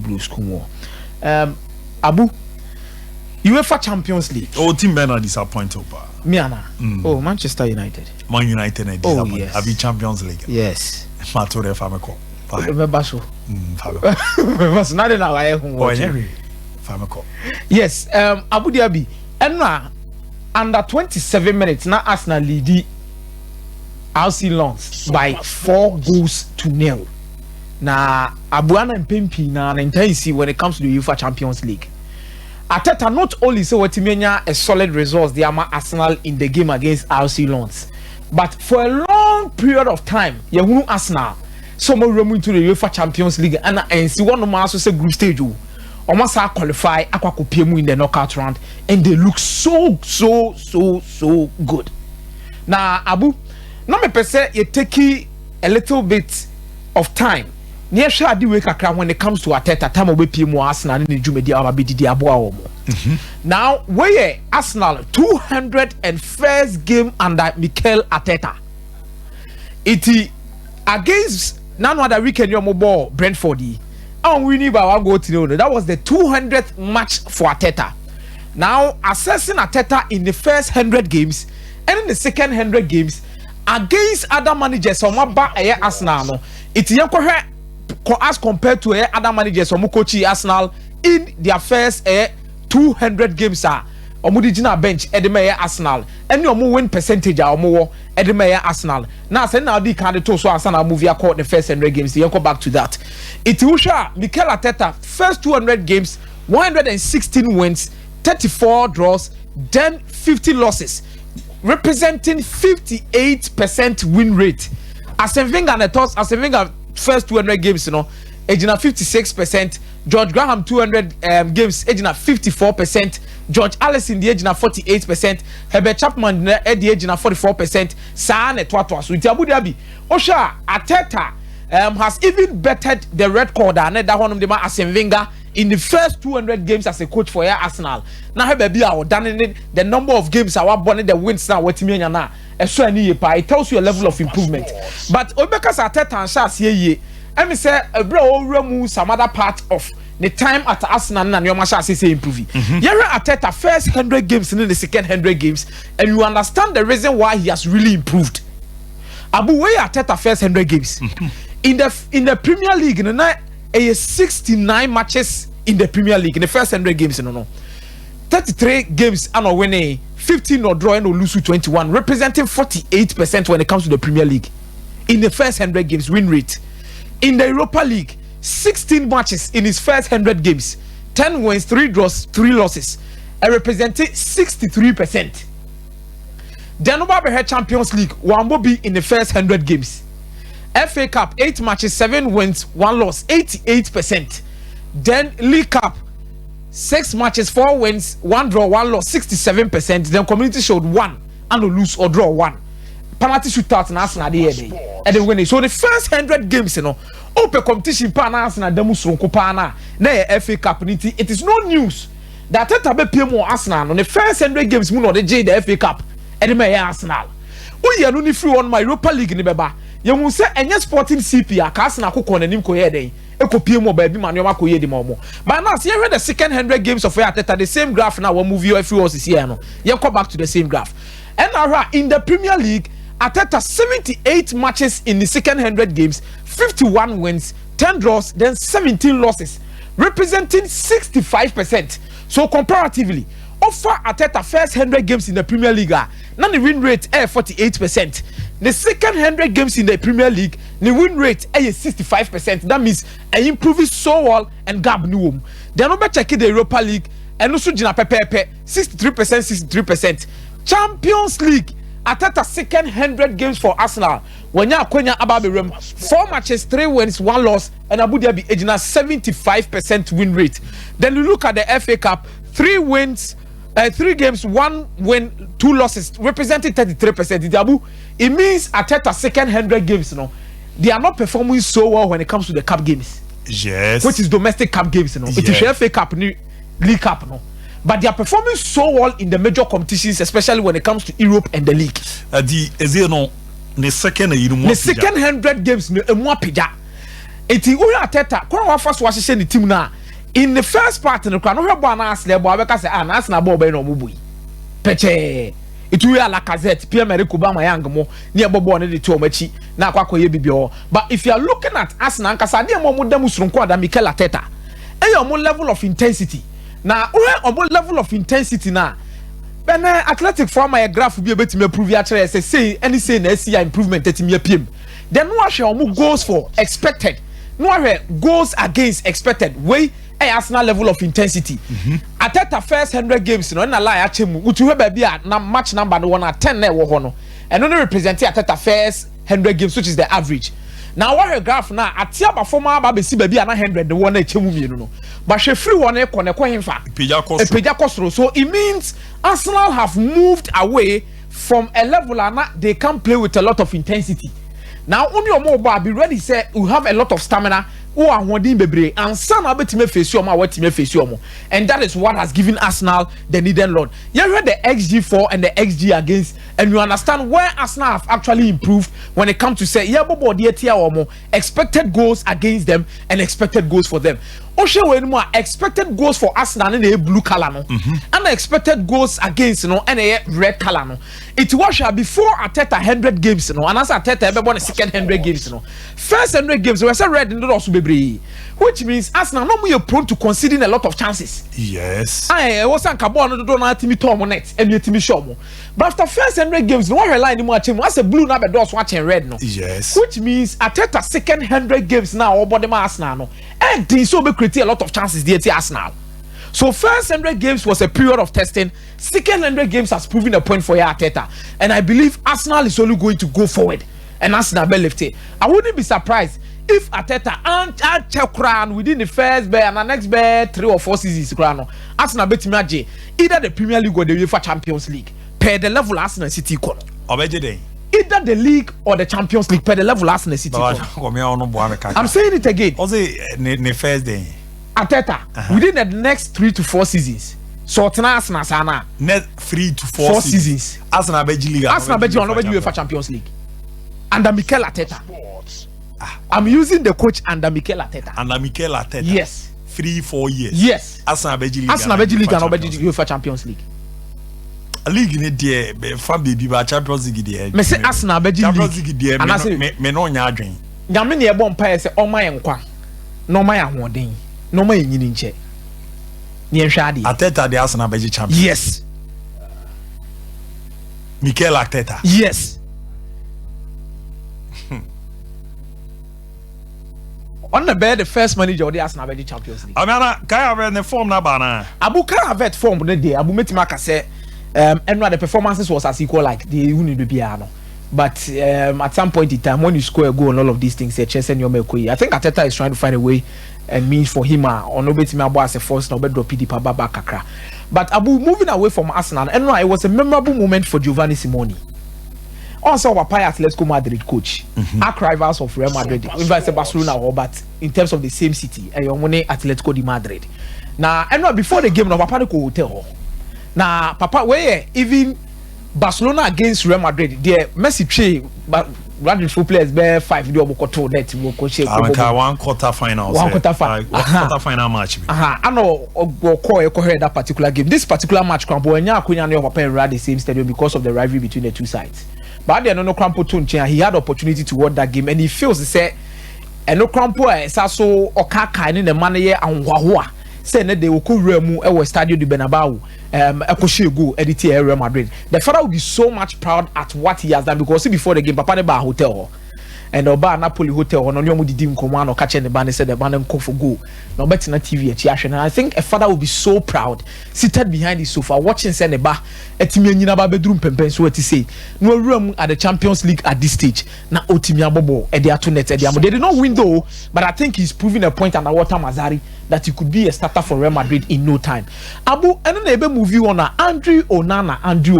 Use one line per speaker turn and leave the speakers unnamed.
Blues kumo. Abu, UEFA Champions League.
Oh, team men are disappointed.
Miana. Oh, Manchester United.
Man United are
disappointed.
Oh, yes. Have you Champions League?
Yes.
Matore Fameko.
Remember so.
Fameko.
Not in our
Fameko.
Yes. Abu Dhabi. And now, under 27 minutes, now Arsenal lead RC Lens by 4-0. Now, Abuana and Pimpi now intensity when it comes to the UEFA Champions League. Ateta not only say what a solid result they are Arsenal in the game against RC Lens, but for a long period of time, you Arsenal some more room into the UEFA Champions League and see one of my also say group stage. Almost qualify in the knockout round, and they look so good. Now, Abu, no me say you take a little bit of time. Near sure the way when it comes to Ateta, time we pay more Arsenal in the Jumedi Now, where Arsenal 201st game under Mikel Arteta. It against none other weekend your mobile Brentford. And we need by go to know that was the 200th match for Arteta. Now, assessing Arteta in the first 100 games and in the second 100 games against other managers on my back Arsenal. It's as compared to other managers or coach Arsenal in their first 200 games omudijina bench edemeye Arsenal any omu win percentage omu edemeye Arsenal now say now the candidate so Arsenal move call the first 100 games you go back to that it usha Mikel Arteta first 200 games 116 wins 34 draws then 50 losses representing 58% win rate Arsene Wenger first 200 games, you know, aging at 56%. George Graham 200 games, aging at 54%. George Allison the aging at 48%. Herbert Chapman the aging at 44%. Sane Twatwa. So it's Abu Dhabi. Osha Arteta has even bettered the record and that one of them Arsene Wenger in the first 200 games as a coach for Arsenal. Now baby I done the number of games I was born the wins now what me now. It tells you a level of improvement. But because Arteta and Shas ye, I say a bro remove some other part of the time at Arsenal and your Masha say improving. Here Arteta first 100 games and then the second 100 games, and you understand the reason why he has really improved. Abu way Arteta first 100 games in the Premier League, in the 69 matches in the Premier League in the first 100 games, 33 games and winning. 15 or drawing or lose 21, representing 48% when it comes to the Premier League. In the first 100 games, win rate. In the Europa League, 16 matches in his first 100 games, 10 wins, 3 draws, 3 losses, and representing 63%. Then over Champions League, Wambo be in the first 100 games. FA Cup, 8 matches, 7 wins, 1 loss, 88%. Then League Cup, 6 matches, 4 wins, 1 draw, 1 loss, 67%. Then Community Shield 1 and a lose or draw 1. Penalty shootout and Arsenal the day. And then when so the first 100 games, open competition pan Arsenal demu sonko pana na FA Cup niti. It is no news that Arteta be pay more Arsenal on the first 100 games mu no the FA Cup and the Arsenal. We are only free on my Europa League ni beba. You will say any Sporting CP Arsenal ko kon anim ko here den. Ekopie mo baby man yoma koye di mo. But now see the second 100 games of Arteta the same graph now we move you every was here no. You come back to the same graph. And now in the Premier League Arteta 78 matches in the second 100 games, 51 wins, 10 draws, then 17 losses, representing 65%. So comparatively, offer Arteta first 100 games in the Premier League, now the win rate is 48%. The second 100 games in the Premier League, the win rate is 65%. That means I improving so well and gap new. Then over checking the Europa League and also Gina Pepe 63%. Champions League, Arteta second 100 games for Arsenal. When you Akomeah Ababerem, 4 matches, 3 wins, 1 loss, and Abu Dhabi aging 75% win rate. Then you look at the FA Cup, 3 wins. 3 games, 1 win, 2 losses, representing 33%. It means Arteta second 100 games, they are not performing so well when it comes to the cup games.
Yes.
Which is domestic cup games,
Yes.
It is FA Cup, League Cup, But they are performing so well in the major competitions, especially when it comes to Europe and the league.
The second 100 games,
eti uwe Ateta kwa wa first wa hye ne team na in the first part no kwa no hwebo na Arsenal bo abeka say na Arsenal bo be no omubu yi peche itu ya Lacazette Pierre-Emerick Aubameyang mo ne ebobo ne de to omachi na akwakoye bibio but if you are looking at Arsenal nkasa de mo dam suronko ada Mikel Arteta your level of intensity na uwe level of intensity na ben athletic for my graph be able to prove ya kire say any say na see improvement etimi apiem then no ahwe omo goals for expected no ahwe goals against expected way Arsenal level of intensity Ateta first 100 games no na lie achemu utu hwe ba bia na match number no na 10 na wo ho no and no represent Ateta first 100 games which is the average. Now what a graph na atia ba former ba be si ba bia na 100 the one na achemu mienu no but she free one e kone hemfa peja kosro so it means Arsenal have moved away from a level and they can play with a lot of intensity. Now only your mobile be ready say we have a lot of stamina who are holding bebre and some are betime face you what team face you and that is what has given Arsenal the needed load. You read the XG4 and the XG against and you understand where Arsenal have actually improved when it comes to say yeah bobo dia or more expected goals against them and expected goals for them. Oshe we no expected goals for Arsenal in the blue color no and expected goals against no and a red color no. It was before Ateta 100 games no and as Ateta everybody second 100 games no. First 100 games we say red in the also bebre which means Arsenal no more prone to conceding a lot of chances.
Yes.
I was an carbon no do na timi tom net and you timi show mo. But after first 100 games no one rely anymore chemu as a blue na be doors watching red no.
Yes.
Which means Ateta second 100 games now or body Arsenal no. And they so be create a lot of chances there to Arsenal. So first 100 games was a period of testing. Second 100 games has proven a point for Arteta. And I believe Arsenal is only going to go forward. And Arsenal be left it. I wouldn't be surprised if Arteta and check crown within the first bear and the next bear 3 or 4 seasons crown. Arsenal bet me either the Premier League or the UEFA Champions League. Per the level Arsenal City equal. Either the league or the Champions League per the level Arsenal City. I'm saying it again.
The first day.
Arteta within the next 3 to 4 seasons. So Arsenal sana.
Next 3 to 4
seasons.
Arsenal Beji League.
Arsenal Beji on UEFA Champions League. Under Mikel Arteta. I'm using the coach under Mikel Arteta.
Under Mikel Arteta.
Yes.
3-4 years.
Yes.
Arsenal Beji League.
Arsenal Beji League and UEFA Champions League.
League in the fan baby but Champions League there.
Me say Arsenal Beji
Champions League there. And I say me no nya adwen.
Nyame ne ebon pa say o man nkwa. No man ahoden. No man nyini nche. Ne nhwa ade.
Arteta the Arsenal Beji champion.
Yes.
Mikel Arteta.
Yes. On the bed, the first manager of the Arsenal Beji Champions League.
I mean, can I have the form na bana?
Abu can have form the day. Abu Metimaka say, and the performances was as equal like the Uni Piano. But at some point in time, when you score a goal and all of these things, I think Arteta is trying to find a way and means for him or no better me as a force no better PD pa baba kakra. But Abu moving away from Arsenal, and it was a memorable moment for Giovanni Simoni. Also, our Atletico Madrid coach, arch rivals of Real Madrid, even Barcelona, but in terms of the same city, and your money Atletico de Madrid. Now, and before the game, no Papa go hotel. Now, Papa, where even Barcelona against Real Madrid, the Messi tree, but Madrid full players bear 5 do Bokoto net
one quarter final. Quarter final match.
I know that particular game. This particular match, Papa ran the same stadium because of the rivalry between the two sides. But there no Crampo Tunche, he had opportunity to watch that game and he feels to say and no Crampo is also Okaka in the money and Wahua. Saying that they will come remu our Stadio de Bernabeu, Ekoshego, Edith Real Madrid. The father will be so much proud at what he has done because before the game, Papa de Bar Hotel and Oba Napoli Hotel on Onyomu Didim Command or catching the band said the band and call for go. No better na TV at Yashin. And I think a father will be so proud, seated behind the sofa, watching Seneba at Timianaba bedroom pempen so to say. No room at the Champions League at this stage. Na Otimia Bobo at the Atunet at the They did not win though, but I think he's proving a point under Water Mazari that he could be a starter for Real Madrid in no time. Abu, and then movie on Andrew Onana, Andrew